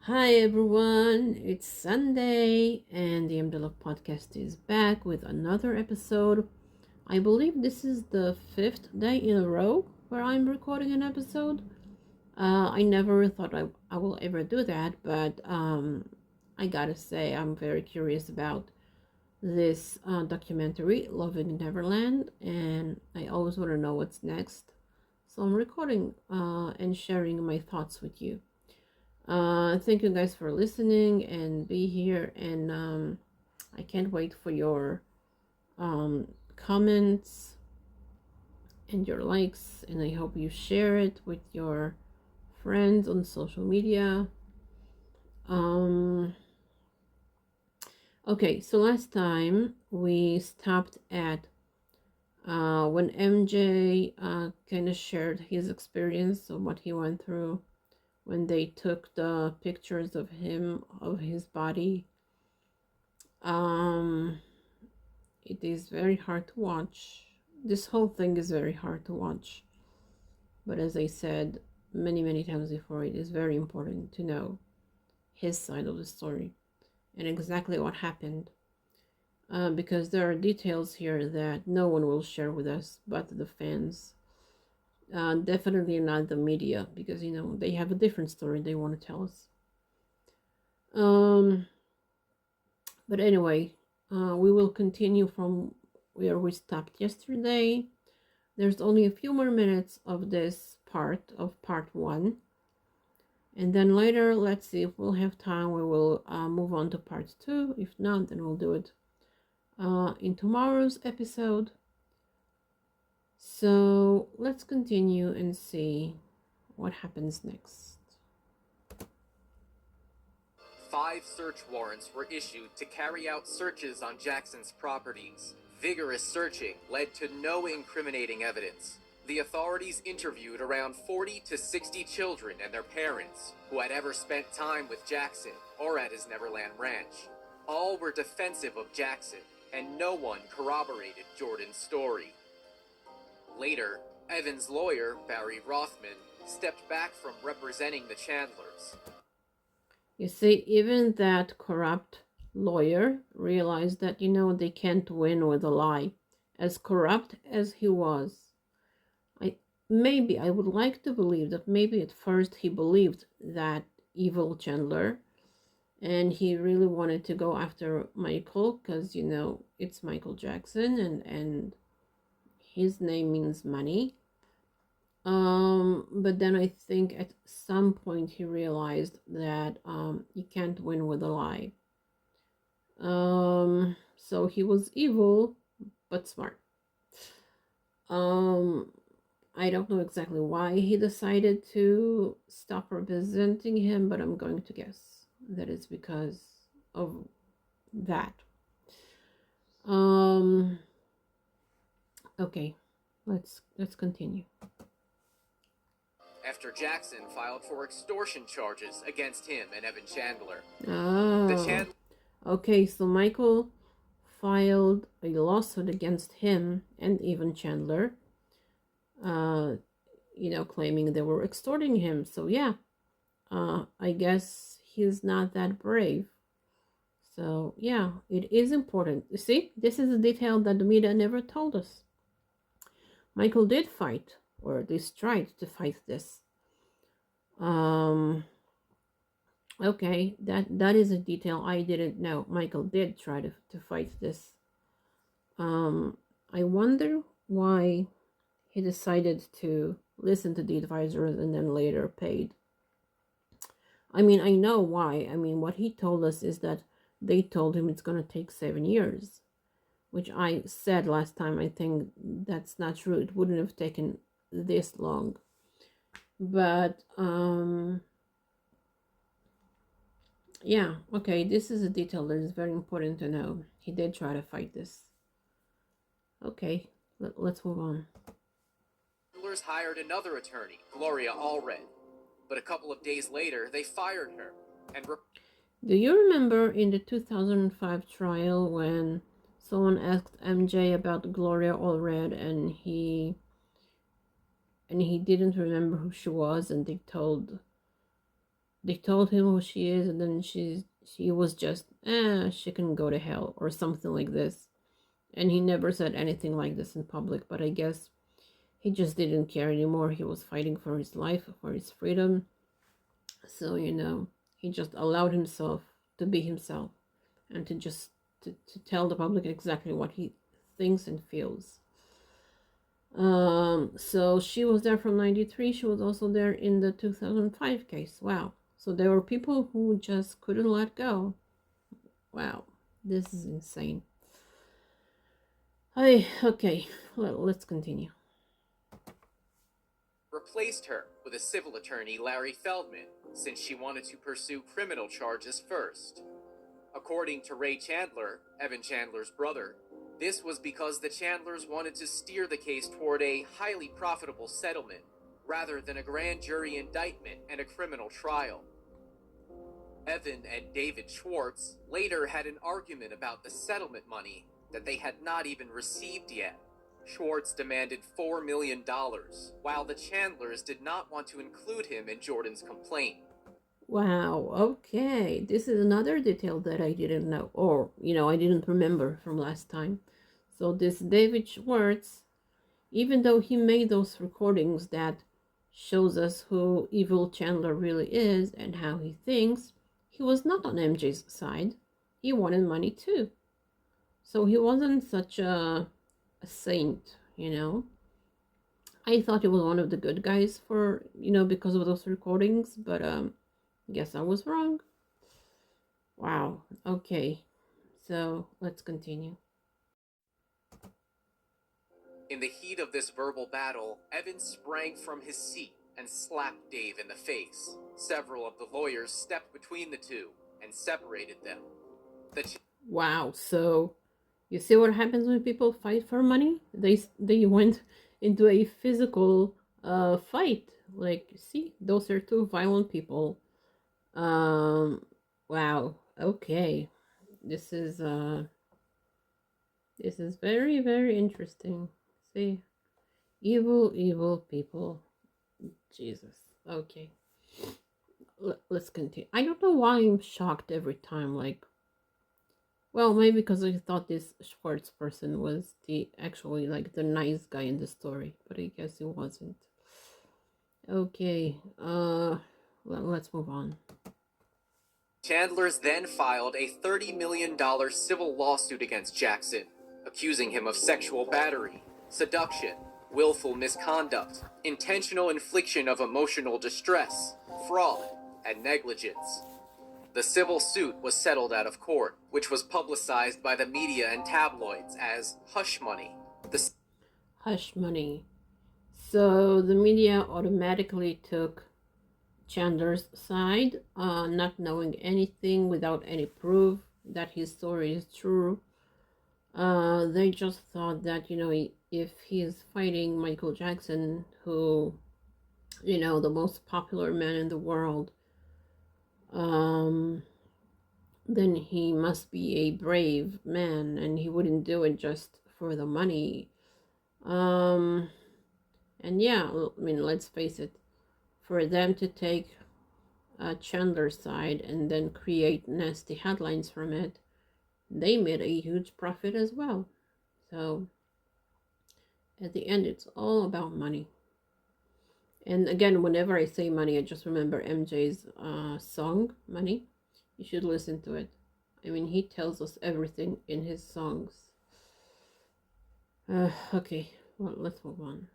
Hi everyone, it's Sunday and the mdlove podcast is back with another episode. I believe this is the fifth day in a row where I'm recording an episode. I never thought I will ever do that, but I gotta say I'm very curious about this documentary, Loving Neverland, and I always want to know what's next. So I'm recording and sharing my thoughts with you. Thank you guys for listening and be here, and I can't wait for your comments and your likes, and I hope you share it with your friends on social media. um okay, so last time we stopped at when MJ kind of shared his experience of what he went through when they took the pictures of him, of his body. um it is very hard to watch. This whole thing is very hard to watch, but as I said many times before, it is very important to know his side of the story and exactly what happened, because there are details here that no one will share with us but the fans. Definitely not the media, because they have a different story they want to tell us. um but anyway, we will continue from where we stopped yesterday. There's only a few more minutes of this part of part one. And then later, let's see if we'll have time, we will move on to part two. If not, then we'll do it in tomorrow's episode. So let's continue and see what happens next. 5 search warrants were issued to carry out searches on Jackson's properties. Vigorous searching led to no incriminating evidence. The authorities interviewed around 40 to 60 children and their parents who had ever spent time with Jackson or at his Neverland ranch. All were defensive of Jackson, and no one corroborated Jordan's story. Later, Evan's lawyer, Barry Rothman, stepped back from representing the Chandlers. You see, even that corrupt lawyer realized that, they can't win with a lie. As corrupt as he was, I would like to believe that maybe at first he believed that evil Chandler, and he really wanted to go after Michael because, it's Michael Jackson, and his name means money. But then I think at some point he realized that you can't win with a lie. So he was evil but smart. I don't know exactly why he decided to stop representing him, but I'm going to guess that it's because of that. Okay, let's continue. After Jackson filed for extortion charges against him and Evan Chandler. Oh, okay, so Michael filed a lawsuit against him and even Chandler, claiming they were extorting him. So yeah, I guess he's not that brave. So yeah, it is important. You see, this is a detail that the media never told us. Michael did fight, or at least tried to fight this. Okay, that is a detail I didn't know. Michael did try to fight this. I wonder why he decided to listen to the advisors and then later paid. I mean, I know why. I mean, what he told us is that they told him it's going to take 7 years, which I said last time. I think that's not true. It wouldn't have taken this long. But yeah, okay, this is a detail that is very important to know. He did try to fight this. Okay, let's move on. Chandlers hired another attorney, Gloria Allred, but a couple of days later they fired her. Do you remember in the 2005 trial when someone asked MJ about Gloria Allred, and he didn't remember who she was, and they told they told him who she is, and then she was just, she can go to hell or something like this. And he never said anything like this in public, but I guess he just didn't care anymore. He was fighting for his life, for his freedom. So, he just allowed himself to be himself and to just to tell the public exactly what he thinks and feels. So she was there from 93. She was also there in the 2005 case. Wow. So there were people who just couldn't let go. Wow. This is insane. Okay, let's continue. Replaced her with a civil attorney, Larry Feldman, since she wanted to pursue criminal charges first. According to Ray Chandler, Evan Chandler's brother, this was because the Chandlers wanted to steer the case toward a highly profitable settlement, rather than a grand jury indictment and a criminal trial. Evan and David Schwartz later had an argument about the settlement money that they had not even received yet. Schwartz demanded $4 million, while the Chandlers did not want to include him in Jordan's complaint. Wow, okay. This is another detail that I didn't know, or, I didn't remember from last time. So this David Schwartz, even though he made those recordings that shows us who evil Chandler really is and how he thinks, he was not on MJ's side. He wanted money too. So he wasn't such a saint, I thought he was one of the good guys for, because of those recordings, but guess I was wrong. Wow. Okay. So let's continue. In the heat of this verbal battle, Evan sprang from his seat and slapped Dave in the face. Several of the lawyers stepped between the two and separated them. Wow. So you see what happens when people fight for money? They went into a physical fight. Like, see, those are two violent people. Wow. Okay. This is very, very interesting. See, evil people. Jesus. Okay. Let's continue. I don't know why I'm shocked every time. Like, well, maybe because I thought this Schwartz person was actually like the nice guy in the story, but I guess he wasn't. Okay. Let's move on. Chandlers then filed a $30 million civil lawsuit against Jackson, accusing him of sexual battery, seduction, willful misconduct, intentional infliction of emotional distress, fraud, and negligence. The civil suit was settled out of court, which was publicized by the media and tabloids as hush money. Hush money. So the media automatically took Chandler's side, not knowing anything, without any proof that his story is true. They just thought that, if he is fighting Michael Jackson, who, the most popular man in the world, then he must be a brave man, and he wouldn't do it just for the money. And yeah, I mean, let's face it, for them to take Chandler's side and then create nasty headlines from it, they made a huge profit as well. So at the end, it's all about money. And again, whenever I say money, I just remember MJ's song, Money. You should listen to it. I mean, he tells us everything in his songs. Okay, well, let's move on.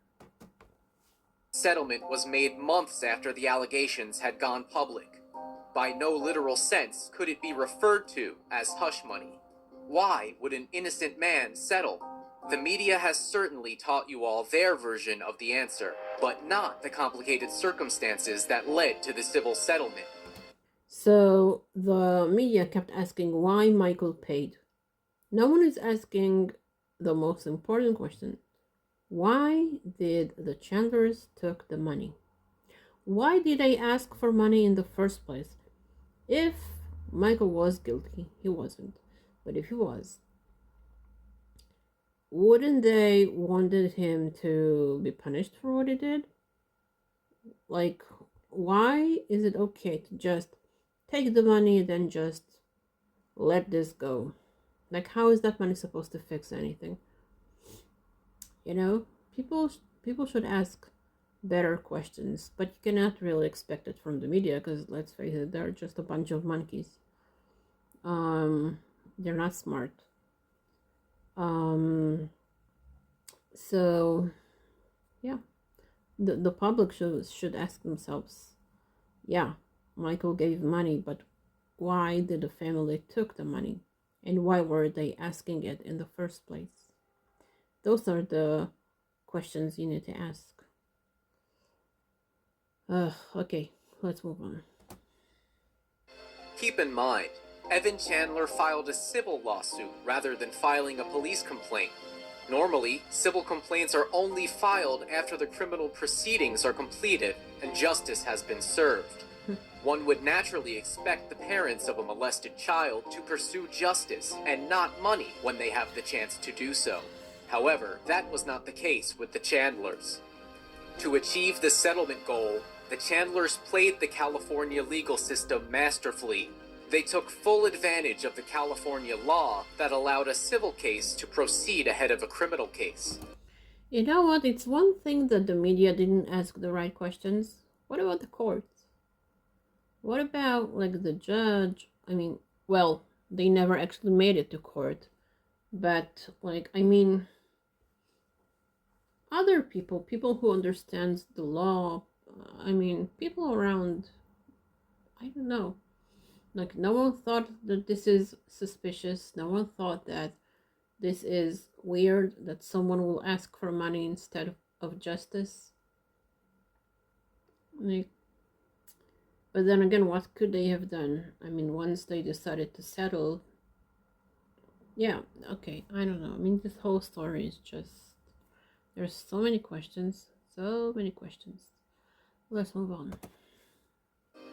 Settlement was made months after the allegations had gone public. By no literal sense could it be referred to as hush money. Why would an innocent man settle? The media has certainly taught you all their version of the answer, but not the complicated circumstances that led to the civil settlement. So the media kept asking why Michael paid. No one is asking the most important question. Why did the Chandlers took the money? Why did they ask for money in the first place? If Michael was guilty, he wasn't, but if he was, wouldn't they wanted him to be punished for what he did? Like, why is it okay to just take the money and then just let this go? Like, how is that money supposed to fix anything? You know, people should ask better questions, but you cannot really expect it from the media because let's face it, they're just a bunch of monkeys. They're not smart. So yeah, the public should ask themselves, yeah, Michael gave money, but why did the family took the money, and why were they asking it in the first place? Those are the questions you need to ask. Okay, let's move on. Keep in mind, Evan Chandler filed a civil lawsuit rather than filing a police complaint. Normally, civil complaints are only filed after the criminal proceedings are completed and justice has been served. One would naturally expect the parents of a molested child to pursue justice and not money when they have the chance to do so. However, that was not the case with the Chandlers. To achieve the settlement goal, the Chandlers played the California legal system masterfully. They took full advantage of the California law that allowed a civil case to proceed ahead of a criminal case. You know what? It's one thing that the media didn't ask the right questions. What about the courts? What about, like, the judge? I mean, well, they never actually made it to court. But, like, I mean, other people who understands the law, I mean, people around, I don't know. Like, no one thought that this is suspicious. No one thought that this is weird, that someone will ask for money instead of justice. Like, but then again, what could they have done? I mean, once they decided to settle, yeah, okay, I don't know. I mean, this whole story is just, there's so many questions, so many questions. Let's move on.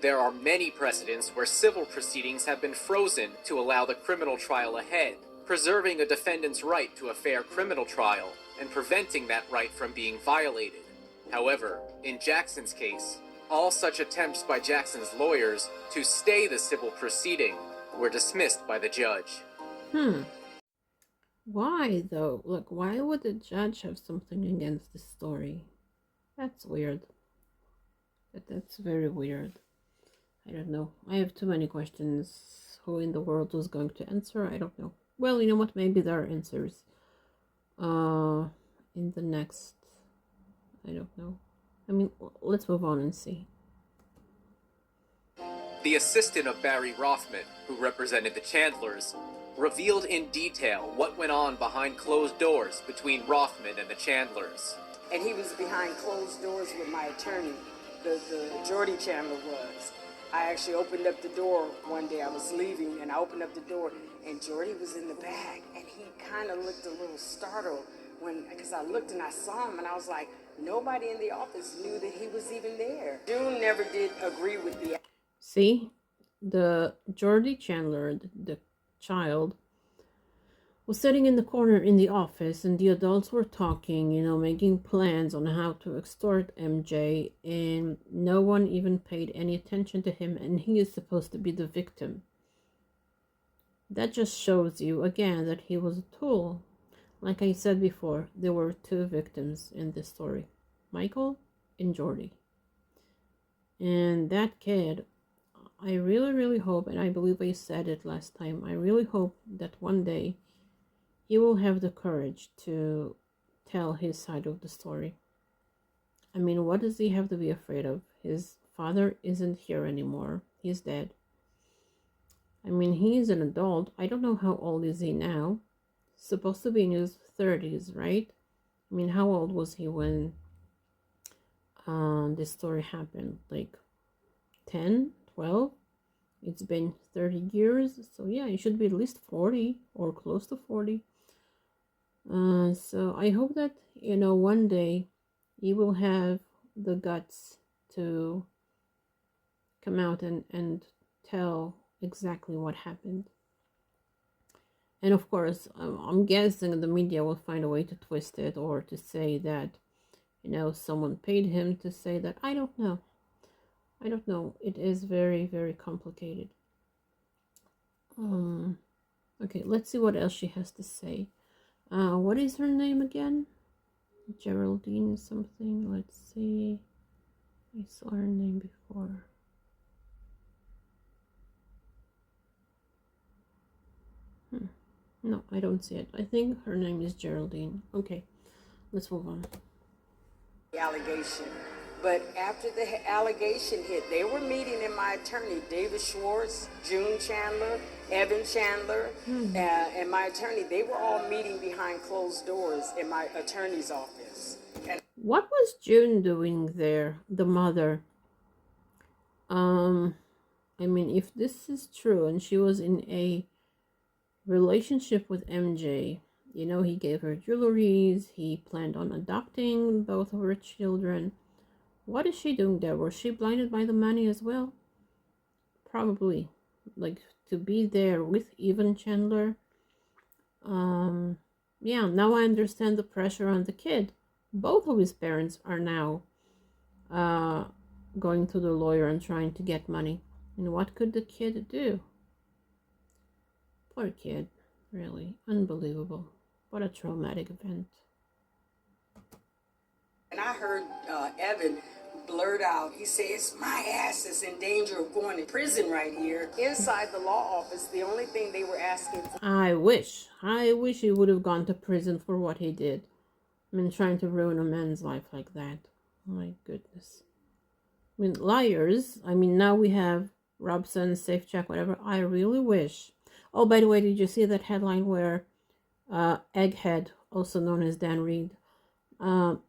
There are many precedents where civil proceedings have been frozen to allow the criminal trial ahead, preserving a defendant's right to a fair criminal trial and preventing that right from being violated. However, in Jackson's case, all such attempts by Jackson's lawyers to stay the civil proceeding were dismissed by the judge. Why, though? Look, why would the judge have something against this story? That's weird. That's very weird. I don't know. I have too many questions. Who in the world was going to answer? I don't know. Well, you know what? Maybe there are answers. In the next... I don't know. I mean, let's move on and see. The assistant of Barry Rothman, who represented the Chandlers, revealed in detail what went on behind closed doors between Rothman and the Chandlers. And he was behind closed doors with my attorney, the Jordy Chandler was. I actually opened up the door one day. I was leaving, and I opened up the door, and Jordy was in the back, and he kind of looked a little startled because I looked and I saw him, and I was like, nobody in the office knew that he was even there. June never did agree with the... See, the Jordy Chandler, the child, was sitting in the corner in the office, and the adults were talking, you know, making plans on how to extort MJ, and no one even paid any attention to him, and he is supposed to be the victim. That just shows you, again, that he was a tool. Like I said before, there were two victims in this story, Michael and Jordy. And that kid, I really, really hope, and I believe I said it last time, I really hope that one day he will have the courage to tell his side of the story. I mean, what does he have to be afraid of? His father isn't here anymore. He's dead. I mean, he's an adult. I don't know how old is he now. Supposed to be in his 30s, right? I mean, how old was he when this story happened? Like 10, 12? It's been 30 years. So yeah, he should be at least 40 or close to 40. So I hope that, you know, one day he will have the guts to come out and tell exactly what happened. And of course, I'm guessing the media will find a way to twist it or to say that, you know, someone paid him to say that. I don't know. I don't know. It is very, very complicated. Okay, let's see what else she has to say. What is her name again? Geraldine something. Let's see. I saw her name before. No, I don't see it. I think her name is Geraldine. Okay, let's move on. The allegation. But after the allegation hit, they were meeting in my attorney, David Schwartz, June Chandler, Evan Chandler, and my attorney. They were all meeting behind closed doors in my attorney's office. And what was June doing there, the mother? I mean, if this is true and she was in a relationship with MJ, you know, he gave her jewelries, he planned on adopting both of her children. What is she doing there? Was she blinded by the money as well? Probably. Like, to be there with Evan Chandler. Yeah, now I understand the pressure on the kid. Both of his parents are now going to the lawyer and trying to get money. And what could the kid do? Poor kid. Really. Unbelievable. What a traumatic event. And I heard Evan blurt out, he says, my ass is in danger of going to prison right here. Inside the law office, the only thing they were asking for... I wish he would have gone to prison for what he did. I mean, trying to ruin a man's life like that. My goodness. I mean, liars. I mean, now we have Robson, Safe Check, whatever. I really wish. Oh, by the way, did you see that headline where Egghead, also known as Dan Reed,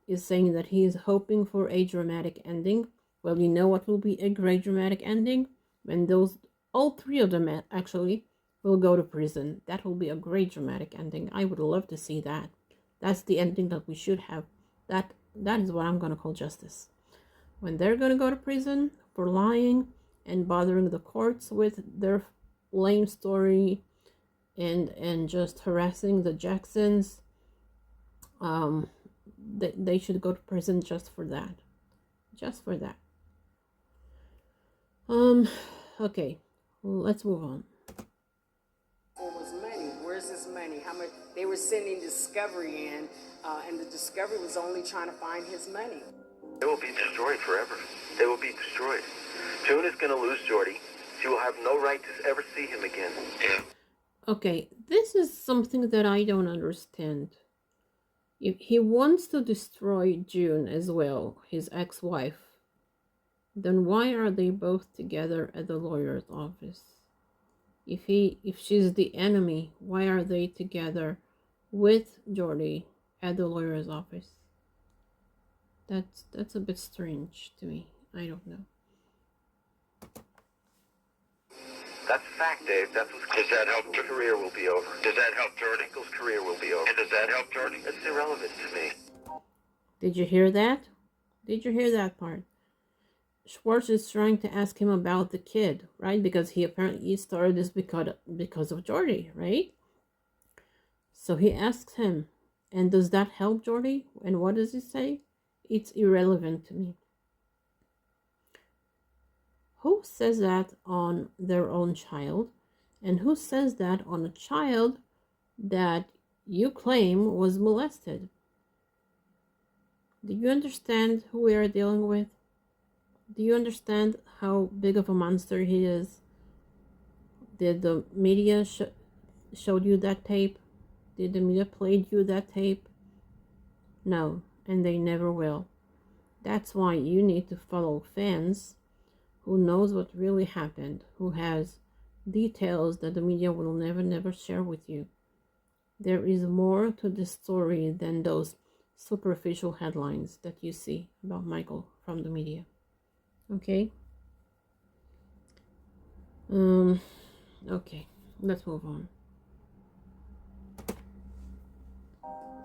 is saying that he is hoping for a dramatic ending? Well, you know what will be a great dramatic ending? When all three of them actually, will go to prison. That will be a great dramatic ending. I would love to see that. That's the ending that we should have. That is what I'm going to call justice. When they're going to go to prison for lying and bothering the courts with their lame story and just harassing the Jacksons, they should go to prison just for that. Just for that. Okay, let's move on. What was money? Where's this money? How much? They were sending Discovery in, and the Discovery was only trying to find his money. They will be destroyed forever. They will be destroyed. June is going to lose Jordy. She will have no right to ever see him again. Yeah. Okay, this is something that I don't understand. If he wants to destroy June as well, his ex-wife, then why are they both together at the lawyer's office? If she's the enemy, why are they together with Jordy at the lawyer's office? That's a bit strange to me. I don't know. That's a fact, Dave. That's what's... Does that help? Your career will be over. Does that help Jordy? Michael's career will be over. And does that help Jordy? It's irrelevant to me. Did you hear that? Did you hear that part? Schwartz is trying to ask him about the kid, right? Because he apparently started this because of Jordy, right? So he asks him, and does that help Jordy? And what does he say? It's irrelevant to me. Who says that on their own child? And who says that on a child that you claim was molested? Do you understand who we are dealing with? Do you understand how big of a monster he is? Did the media showed you that tape? Did the media played you that tape? No, and they never will. That's why you need to follow fans who knows what really happened, who has details that the media will never share with you. There is more to this story than those superficial headlines that you see about Michael from the media. Okay? Okay, let's move on.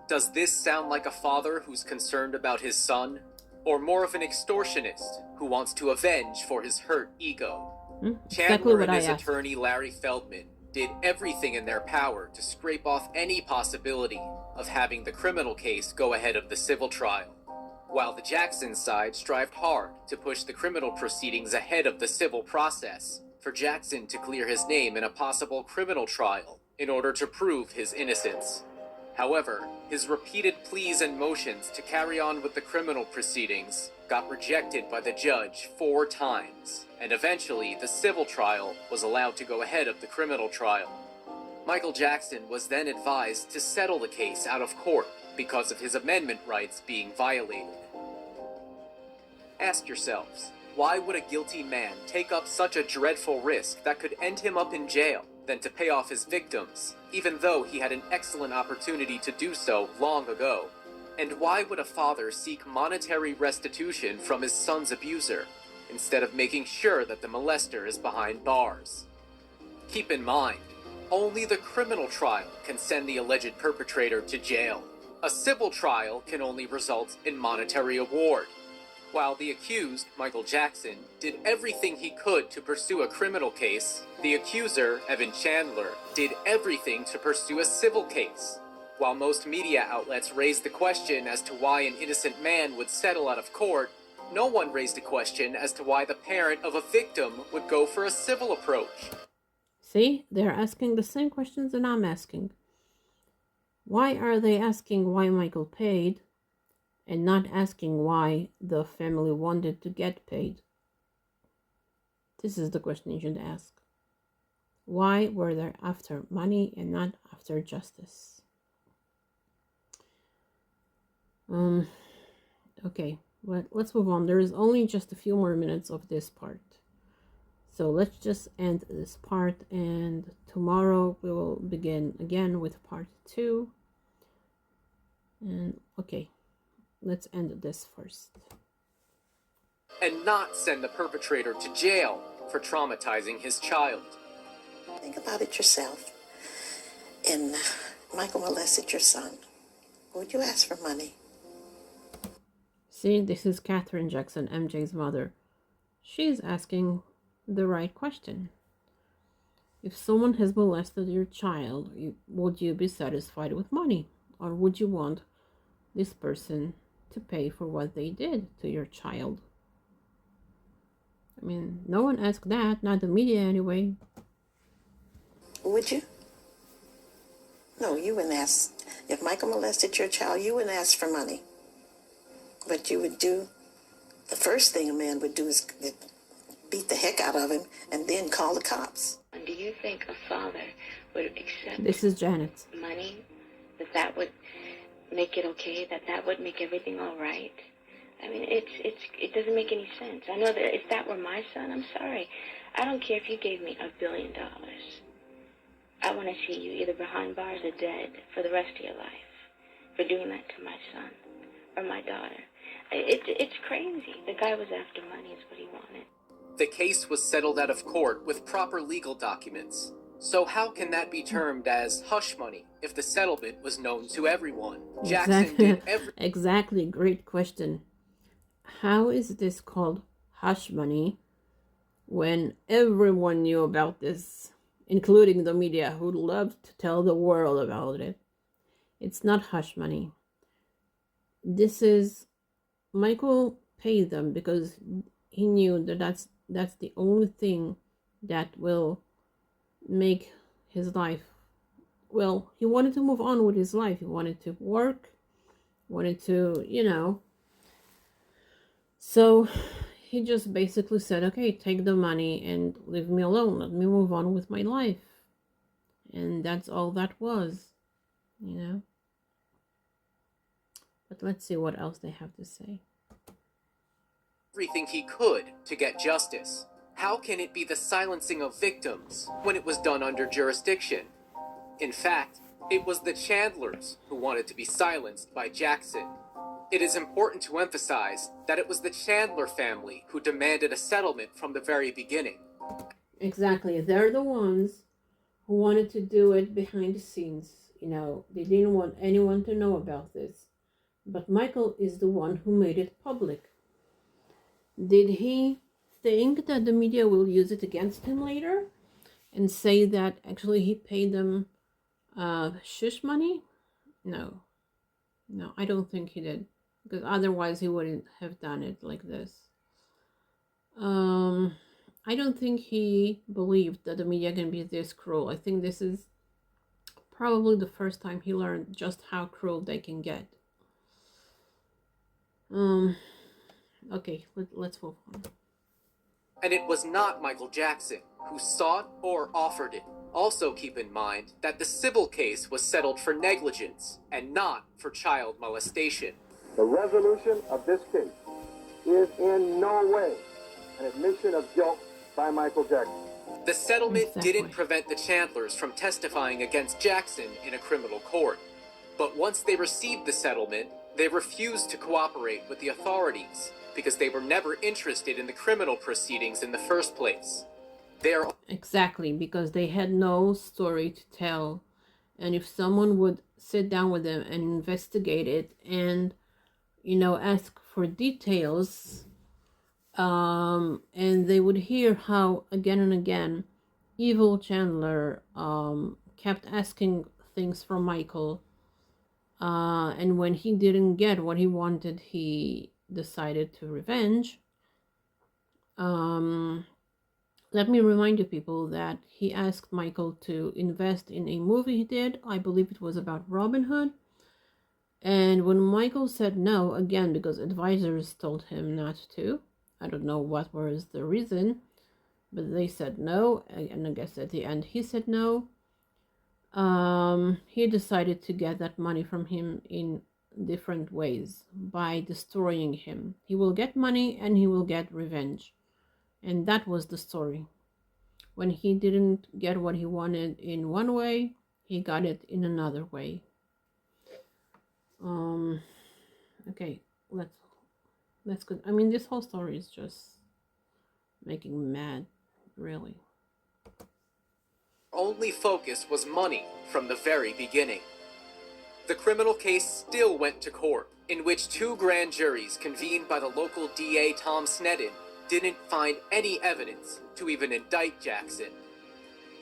Does this sound like a father who's concerned about his son? Or more of an extortionist who wants to avenge for his hurt ego? Chandler and his attorney Larry Feldman did everything in their power to scrape off any possibility of having the criminal case go ahead of the civil trial. while the Jackson side strived hard to push the criminal proceedings ahead of the civil process, for Jackson to clear his name in a possible criminal trial in order to prove his innocence. However, his repeated pleas and motions to carry on with the criminal proceedings got rejected by the judge 4 times, and eventually the civil trial was allowed to go ahead of the criminal trial. Michael Jackson was then advised to settle the case out of court because of his amendment rights being violated. Ask yourselves, why would a guilty man take up such a dreadful risk that could end him up in jail than to pay off his victims, even though he had an excellent opportunity to do so long ago? And why would a father seek monetary restitution from his son's abuser, instead of making sure that the molester is behind bars? Keep in mind, only the criminal trial can send the alleged perpetrator to jail. A civil trial can only result in monetary award. While the accused, Michael Jackson, did everything he could to pursue a criminal case, the accuser, Evan Chandler, did everything to pursue a civil case. While most media outlets raised the question as to why an innocent man would settle out of court, no one raised a question as to why the parent of a victim would go for a civil approach. See, they're asking the same questions that I'm asking. Why are they asking why Michael paid and not asking why the family wanted to get paid? This is the question you should ask. Why were they after money and not after justice? Okay, well, let's move on. There is only just a few more minutes of this part. So let's just end this part, and tomorrow we will begin again with part 2. And okay, let's end this first. And not send the perpetrator to jail for traumatizing his child. Think about it yourself. And Michael molested your son. Would you ask for money? See, this is Katherine Jackson, MJ's mother. She's asking the right question. If someone has molested your child, would you be satisfied with money? Or would you want this person to pay for what they did to your child? I mean, no one asked that, not the media anyway. Would you? No, you wouldn't ask. If Michael molested your child, you wouldn't ask for money. What you would do, the first thing a man would do is beat the heck out of him and then call the cops. Do you think a father would accept This is Janet. money, that would make it okay, that would make everything all right? I mean, it doesn't make any sense. I know that if that were my son, I'm sorry. I don't care if you gave me $1 billion. I want to see you either behind bars or dead for the rest of your life for doing that to my son or my daughter. It's crazy. The guy was after money is what he wanted. The case was settled out of court with proper legal documents. So how can that be termed as hush money if the settlement was known to everyone? Jackson did Exactly, great question. How is this called hush money when everyone knew about this, including the media who loved to tell the world about it? It's not hush money. This is, Michael paid them because he knew that that's the only thing that will make his life, well, he wanted to move on with his life. He wanted to work, wanted to, so he just basically said, okay, take the money and leave me alone. Let me move on with my life. And that's all that was, But let's see what else they have to say. everything he could to get justice. How can it be the silencing of victims when it was done under jurisdiction? In fact, it was the Chandlers who wanted to be silenced by Jackson. It is important to emphasize that it was the Chandler family who demanded a settlement from the very beginning. Exactly. They're the ones who wanted to do it behind the scenes. They didn't want anyone to know about this. But Michael is the one who made it public. Did he think that the media will use it against him later and say that actually he paid them shush money? No, I don't think he did. because otherwise he wouldn't have done it like this. I don't think he believed that the media can be this cruel. I think this is probably the first time he learned just how cruel they can get. Okay, let's move on. And it was not Michael Jackson who sought or offered it. Also keep in mind that the civil case was settled for negligence and not for child molestation. The resolution of this case is in no way an admission of guilt by Michael Jackson. The settlement Exactly. didn't prevent the Chandlers from testifying against Jackson in a criminal court. But once they received the settlement, they refused to cooperate with the authorities because they were never interested in the criminal proceedings in the first place. Exactly, because they had no story to tell. And if someone would sit down with them and investigate it and, ask for details, and they would hear how again and again evil Chandler kept asking things from Michael, and when he didn't get what he wanted, he decided to revenge. Let me remind you people that he asked Michael to invest in a movie he did. I believe it was about Robin Hood. And when Michael said no, again, because advisors told him not to, I don't know what was the reason, but they said no, and I guess at the end he said no. He decided to get that money from him in different ways by destroying him. He will get money and he will get revenge. And that was the story. When he didn't get what he wanted in one way, he got it in another way. Okay, let's go. I mean, this whole story is just making me mad, really. Only focus was money from the very beginning. The criminal case still went to court, in which 2 grand juries convened by the local DA Tom Sneddon didn't find any evidence to even indict Jackson.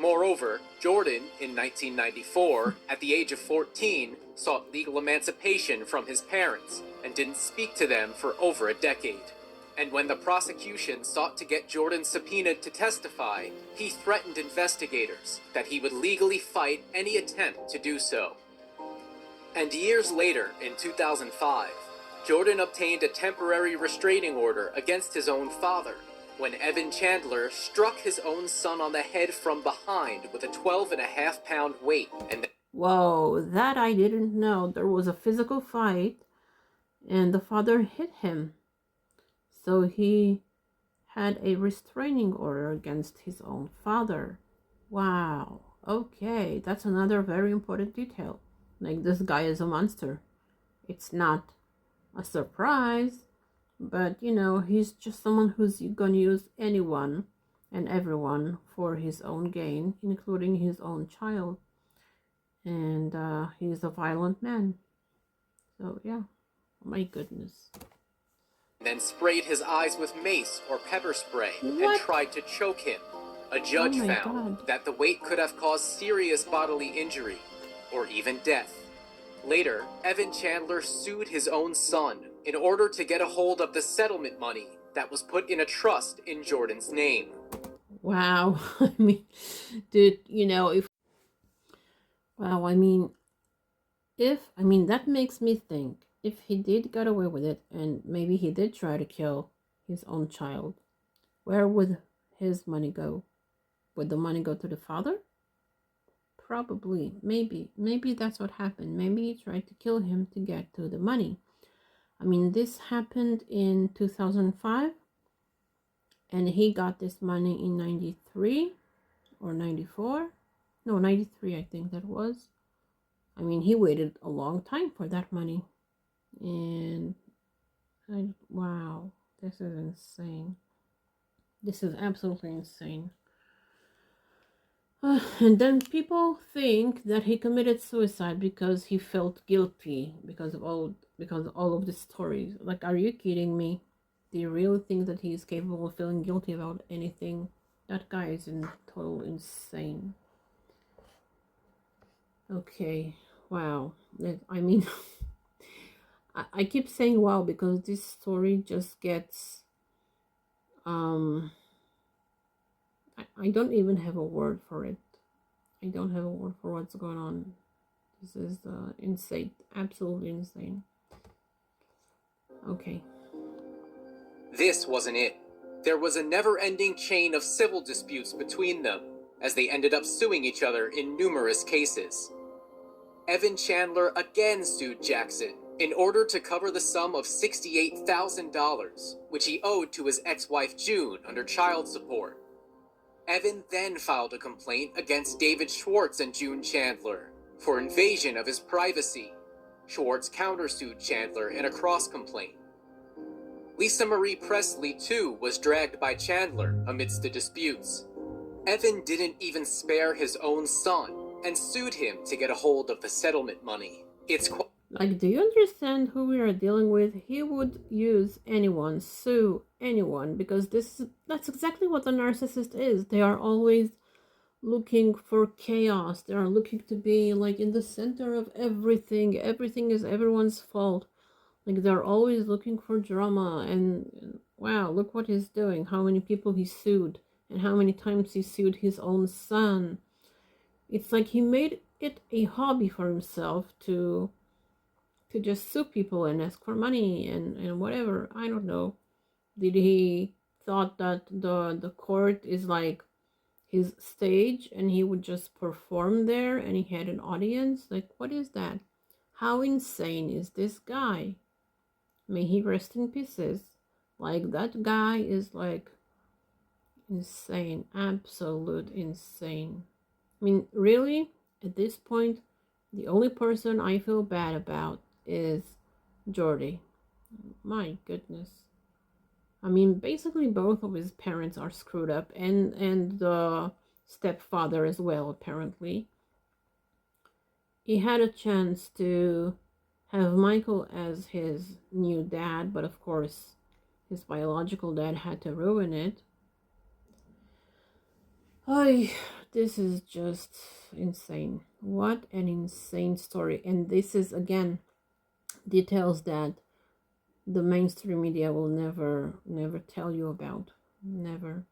Moreover, Jordan, in 1994, at the age of 14, sought legal emancipation from his parents and didn't speak to them for over a decade. And when the prosecution sought to get Jordan subpoenaed to testify, he threatened investigators that he would legally fight any attempt to do so. And years later, in 2005, Jordan obtained a temporary restraining order against his own father when Evan Chandler struck his own son on the head from behind with a 12.5-pound weight. And Whoa, that I didn't know. There was a physical fight and the father hit him. So he had a restraining order against his own father. Wow. Okay, that's another very important detail. Like, this guy is a monster. It's not a surprise, but he's just someone who's gonna use anyone and everyone for his own gain, including his own child. And he's a violent man. So yeah, my goodness. then sprayed his eyes with mace or pepper spray and What? tried to choke him. A judge Oh my found God. that the weight could have caused serious bodily injury or even death. Later, Evan Chandler sued his own son in order to get a hold of the settlement money that was put in a trust in Jordan's name. Wow. I mean, dude, that makes me think, if he did get away with it and maybe he did try to kill his own child, where would his money go? Would the money go to the father? Probably. Maybe that's what happened. Maybe he tried to kill him to get to the money. I mean, this happened in 2005 and he got this money in 93 or 94. No, 93 I think that was. I mean, he waited a long time for that money. And wow, this is insane. This is absolutely insane. And then people think that he committed suicide because he felt guilty because of all of the stories. Like, are you kidding me? Do you really think that he is capable of feeling guilty about anything? That guy is in total insane. Okay, wow. I mean, I keep saying wow because this story just gets I don't even have a word for it. I don't have a word for what's going on. This is insane, absolutely insane. Okay. This wasn't it. There was a never-ending chain of civil disputes between them, as they ended up suing each other in numerous cases. Evan Chandler again sued Jackson in order to cover the sum of $68,000, which he owed to his ex-wife June under child support. Evan then filed a complaint against David Schwartz and June Chandler for invasion of his privacy. Schwartz countersued Chandler in a cross-complaint. Lisa Marie Presley, too, was dragged by Chandler amidst the disputes. Evan didn't even spare his own son and sued him to get a hold of the settlement money. Like, do you understand who we are dealing with? He would use anyone, sue anyone, because that's exactly what a narcissist is. They are always looking for chaos. They are looking to be like in the center of everything. Everything is everyone's fault. Like, they're always looking for drama. And wow, look what he's doing. How many people he sued, and how many times he sued his own son. It's like he made it a hobby for himself to just sue people and ask for money and whatever. I don't know. Did he thought that the court is like his stage and he would just perform there and he had an audience? Like, what is that? How insane is this guy? May he rest in pieces. Like, that guy is like insane, absolute insane. I mean, really, at this point, the only person I feel bad about is Jordy. My goodness. I mean, basically both of his parents are screwed up, and the stepfather as well, apparently. He had a chance to have Michael as his new dad, but of course his biological dad had to ruin it. This is just insane. What an insane story. And this is, again, details that the mainstream media will never tell you about. Never.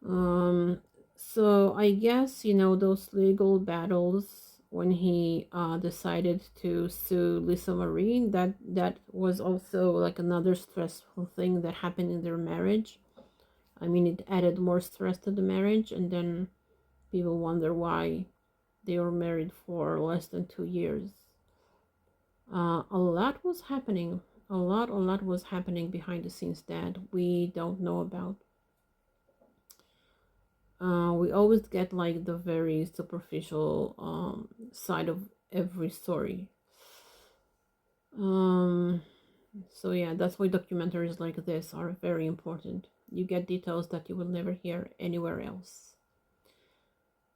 So I guess, those legal battles when he decided to sue Lisa Marie, that was also like another stressful thing that happened in their marriage. I mean, it added more stress to the marriage, and then people wonder why they were married for less than 2 years. A lot was happening. A lot was happening behind the scenes that we don't know about. We always get like the very superficial side of every story. So yeah, that's why documentaries like this are very important. You get details that you will never hear anywhere else.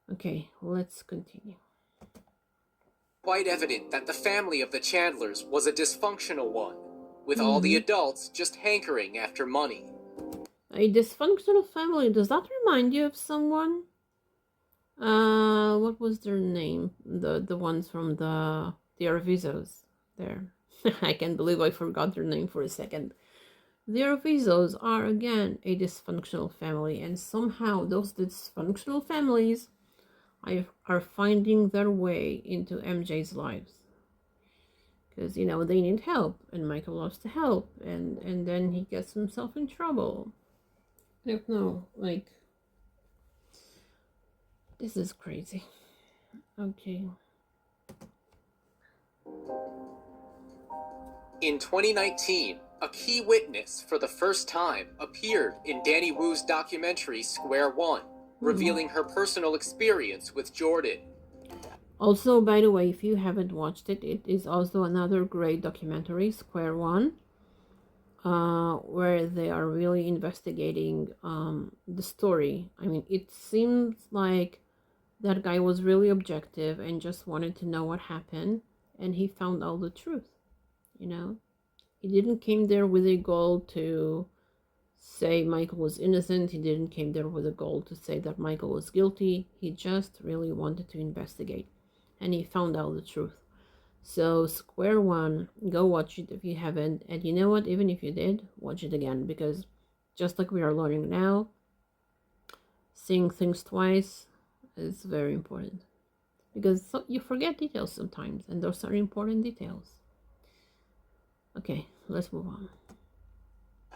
Okay, let's continue. Quite evident that the family of the Chandlers was a dysfunctional one, with all the adults just hankering after money. A dysfunctional family, does that remind you of someone? What was their name? The ones from the Arvizos there. I can't believe I forgot their name for a second. The Arvizos are again a dysfunctional family, and somehow those dysfunctional families are finding their way into MJ's lives. Because, they need help, and Michael loves to help, and then he gets himself in trouble. I don't know, like, this is crazy. Okay. In 2019, a key witness for the first time appeared in Danny Wu's documentary Square One, revealing her personal experience with Jordan. Also, by the way, if you haven't watched it, it is also another great documentary, Square One, where they are really investigating the story. I mean, it seems like that guy was really objective and just wanted to know what happened, and he found out the truth. He didn't came there with a goal to say Michael was innocent. He didn't came there with a goal to say that Michael was guilty. He just really wanted to investigate, and he found out the truth. So Square One, go watch it if you haven't. And you know what? Even if you did, watch it again, because just like we are learning now, seeing things twice is very important. Because you forget details sometimes, and those are important details. Okay, let's move on.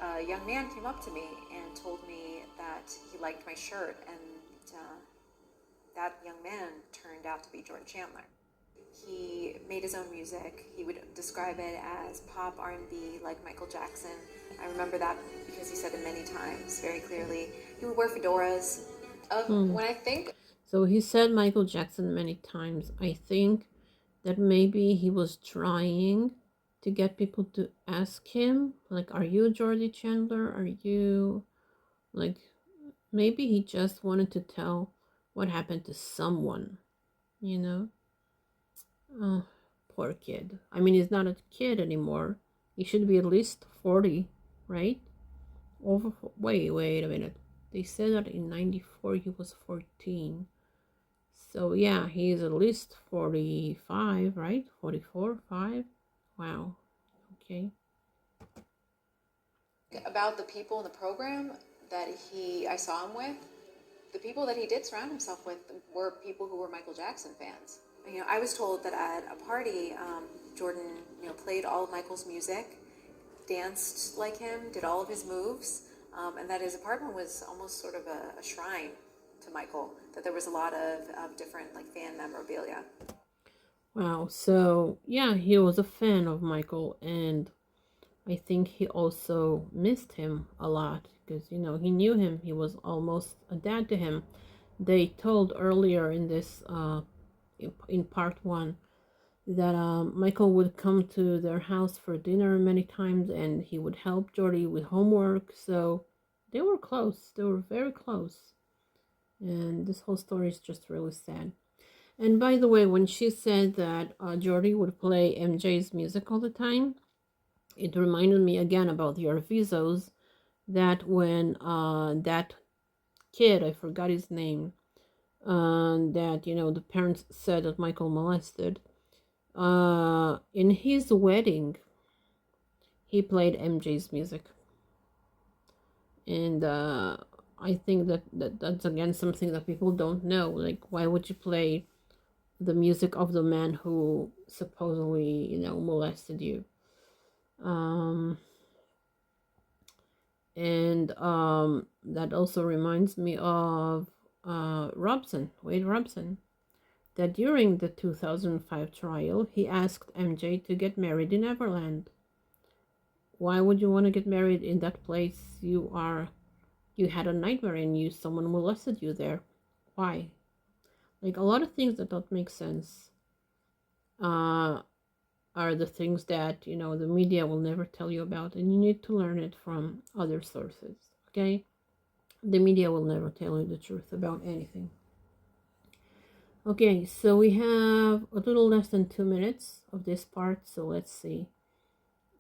A young man came up to me and told me that he liked my shirt, and that young man turned out to be Jordan Chandler. He made his own music. He would describe it as pop R&B like Michael Jackson. I remember that because he said it many times very clearly. He would wear fedoras. When I think... So he said Michael Jackson many times. I think that maybe he was trying to get people to ask him, like, are you Jordy Chandler? Are you, like, maybe he just wanted to tell what happened to someone, you know? Oh, poor kid. I mean, he's not a kid anymore. He should be at least 40, right? Wait a minute. They said that in 94 he was 14. So yeah, he's at least 45, right? 44, 5? Wow. Okay. About the people in the program that I saw him with, the people that he did surround himself with were people who were Michael Jackson fans. You know, I was told that at a party, Jordan, played all of Michael's music, danced like him, did all of his moves, and that his apartment was almost sort of a shrine to Michael, that there was a lot of different like fan memorabilia. Wow, so yeah, he was a fan of Michael, and I think he also missed him a lot because, he knew him. He was almost a dad to him. They told earlier in this, in part 1, that Michael would come to their house for dinner many times, and he would help Jordy with homework. So they were close. They were very close. And this whole story is just really sad. And by the way, when she said that Jordy would play MJ's music all the time, it reminded me again about the Arvizos, that when that kid, I forgot his name, that, the parents said that Michael molested, in his wedding, he played MJ's music. And I think that's again something that people don't know. Like, why would you play the music of the man who supposedly, molested you? And that also reminds me of Wade Robson, that during the 2005 trial, he asked MJ to get married in Neverland. Why would you want to get married in that place? You had a nightmare and someone molested you there. Why? Like, a lot of things that don't make sense are the things that, the media will never tell you about, and you need to learn it from other sources, okay? The media will never tell you the truth about anything. Okay, so we have a little less than 2 minutes of this part, so let's see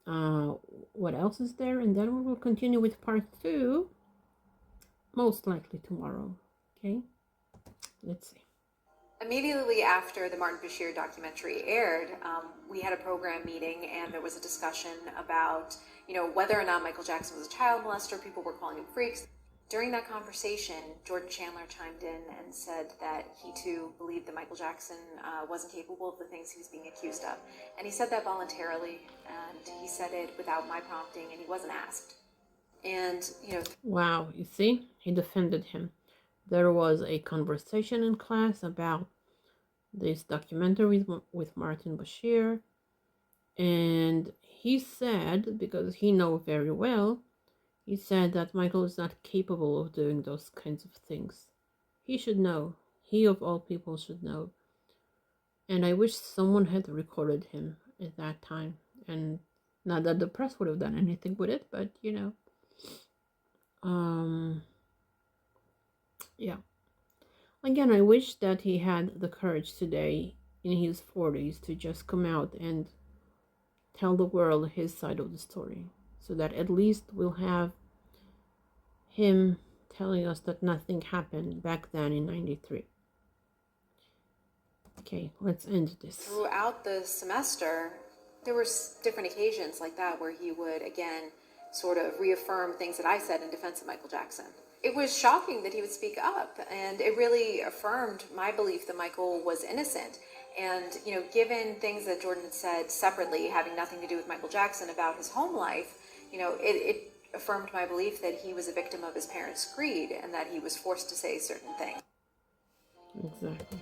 what else is there, and then we will continue with part 2, most likely tomorrow, okay? Let's see. Immediately after the Martin Bashir documentary aired, we had a program meeting, and there was a discussion about, whether or not Michael Jackson was a child molester. People were calling him freaks. During that conversation, Jordan Chandler chimed in and said that he too believed that Michael Jackson wasn't capable of the things he was being accused of. And he said that voluntarily, and he said it without my prompting, and he wasn't asked. And, Wow, you see, he defended him. There was a conversation in class about this documentary with Martin Bashir, and he said, because he knows very well, he said that Michael is not capable of doing those kinds of things. He should know. He, of all people, should know. And I wish someone had recorded him at that time. And not that the press would have done anything with it, but, yeah. Again, I wish that he had the courage today in his 40s to just come out and tell the world his side of the story, so that at least we'll have him telling us that nothing happened back then in 93. Okay, let's end this. Throughout the semester, there were different occasions like that where he would, again, sort of reaffirm things that I said in defense of Michael Jackson. It was shocking that he would speak up, and it really affirmed my belief that Michael was innocent. And, you know, given things that Jordan had said separately, having nothing to do with Michael Jackson, about his home life, you know, it affirmed my belief that he was a victim of his parents' greed and that he was forced to say certain things. Exactly.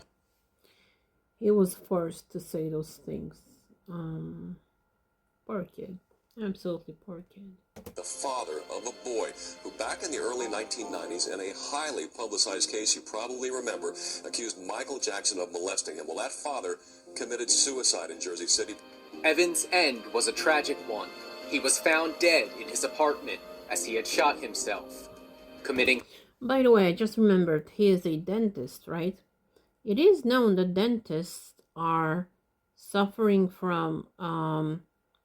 He was forced to say those things. Poor kid. Absolutely poor kid. The father of a boy who back in the early 1990s, in a highly publicized case you probably remember, accused Michael Jackson of molesting him. Well, that father committed suicide in Jersey City. Evan's end was a tragic one. He was found dead in his apartment as he had shot himself, committing... By the way, I just remembered he is a dentist, right? It is known that dentists are suffering from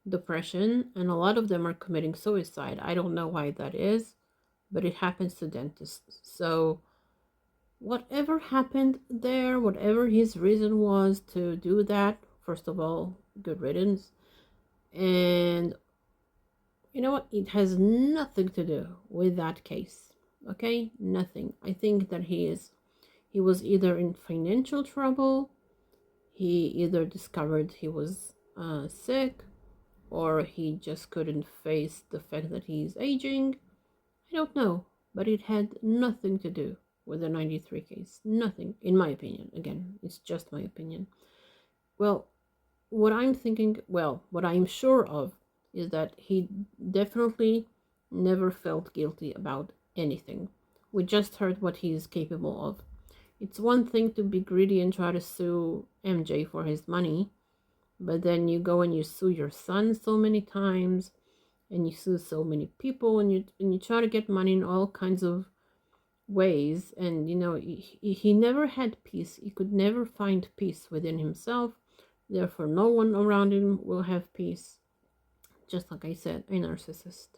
depression, and a lot of them are committing suicide. I don't know why that is, but it happens to dentists. So whatever happened there, whatever his reason was to do that, first of all, good riddance. And you know what? It has nothing to do with that case. Okay? Nothing. I think that he was either in financial trouble, he either discovered he was sick, or he just couldn't face the fact that he's aging. I don't know, but it had nothing to do with the 93 case. Nothing, in my opinion. Again, it's just my opinion. Well, what I'm sure of is that he definitely never felt guilty about anything. We just heard what he is capable of. It's one thing to be greedy and try to sue MJ for his money, but then you go and you sue your son so many times, and you sue so many people, and you try to get money in all kinds of ways, and you know, he never had peace. He could never find peace within himself. Therefore, no one around him will have peace. Just like I said, a narcissist.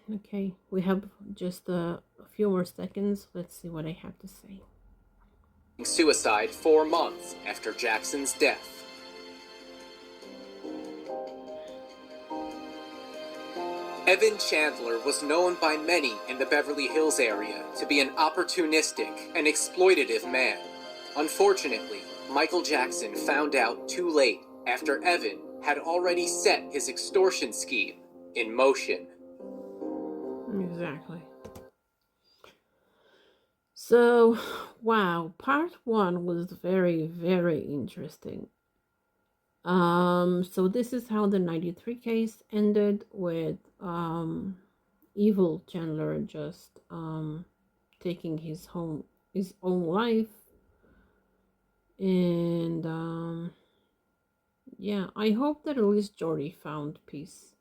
Okay, we have just a few more seconds. Let's see what I have to say. Suicide 4 months after Jackson's death. Evan Chandler was known by many in the Beverly Hills area to be an opportunistic and exploitative man. Unfortunately, Michael Jackson found out too late after Evan had already set his extortion scheme in motion. Exactly. So, wow, part 1 was very, very interesting. So this is how the 93 case ended, with evil Chandler just taking his own life. And yeah, I hope that at least Jordy found peace.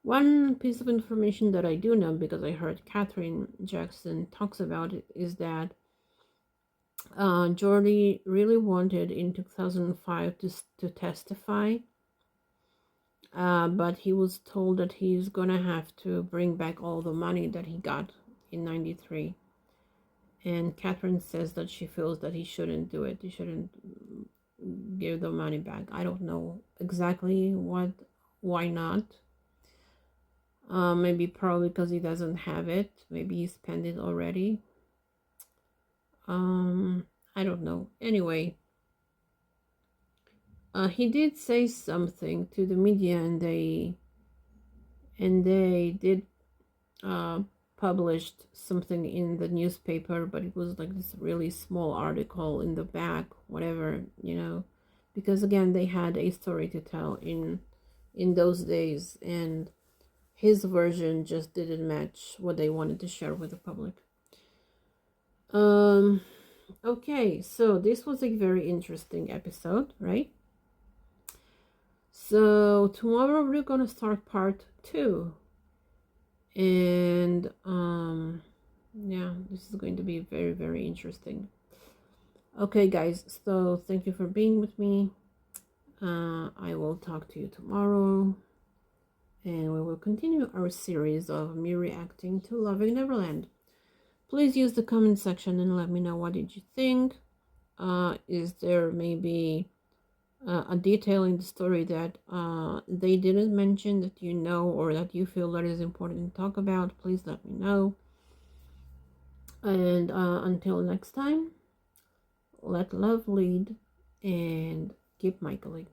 One piece of information that I do know, because I heard Catherine Jackson talks about it, is that Jordy really wanted in 2005 to testify, but he was told that he's gonna have to bring back all the money that he got in 93. And Catherine says that she feels that he shouldn't do it. He shouldn't give the money back. I don't know exactly why not. Maybe probably because he doesn't have it. Maybe he spent it already. I don't know. Anyway, he did say something to the media, and they did published something in the newspaper, but it was like this really small article in the back, whatever, you know, because again, they had a story to tell in those days, and his version just didn't match what they wanted to share with the public. Okay, so this was a very interesting episode, right? So tomorrow we're gonna start part 2, and yeah, this is going to be very, very interesting. Okay guys, so thank you for being with me. I will talk to you tomorrow, and we will continue our series of me reacting to Loving Neverland. Please use the comment section and let me know what did you think. Is there maybe a detail in the story that they didn't mention that you know, or that you feel that is important to talk about? Please let me know. And until next time, let love lead and keep Michaeling.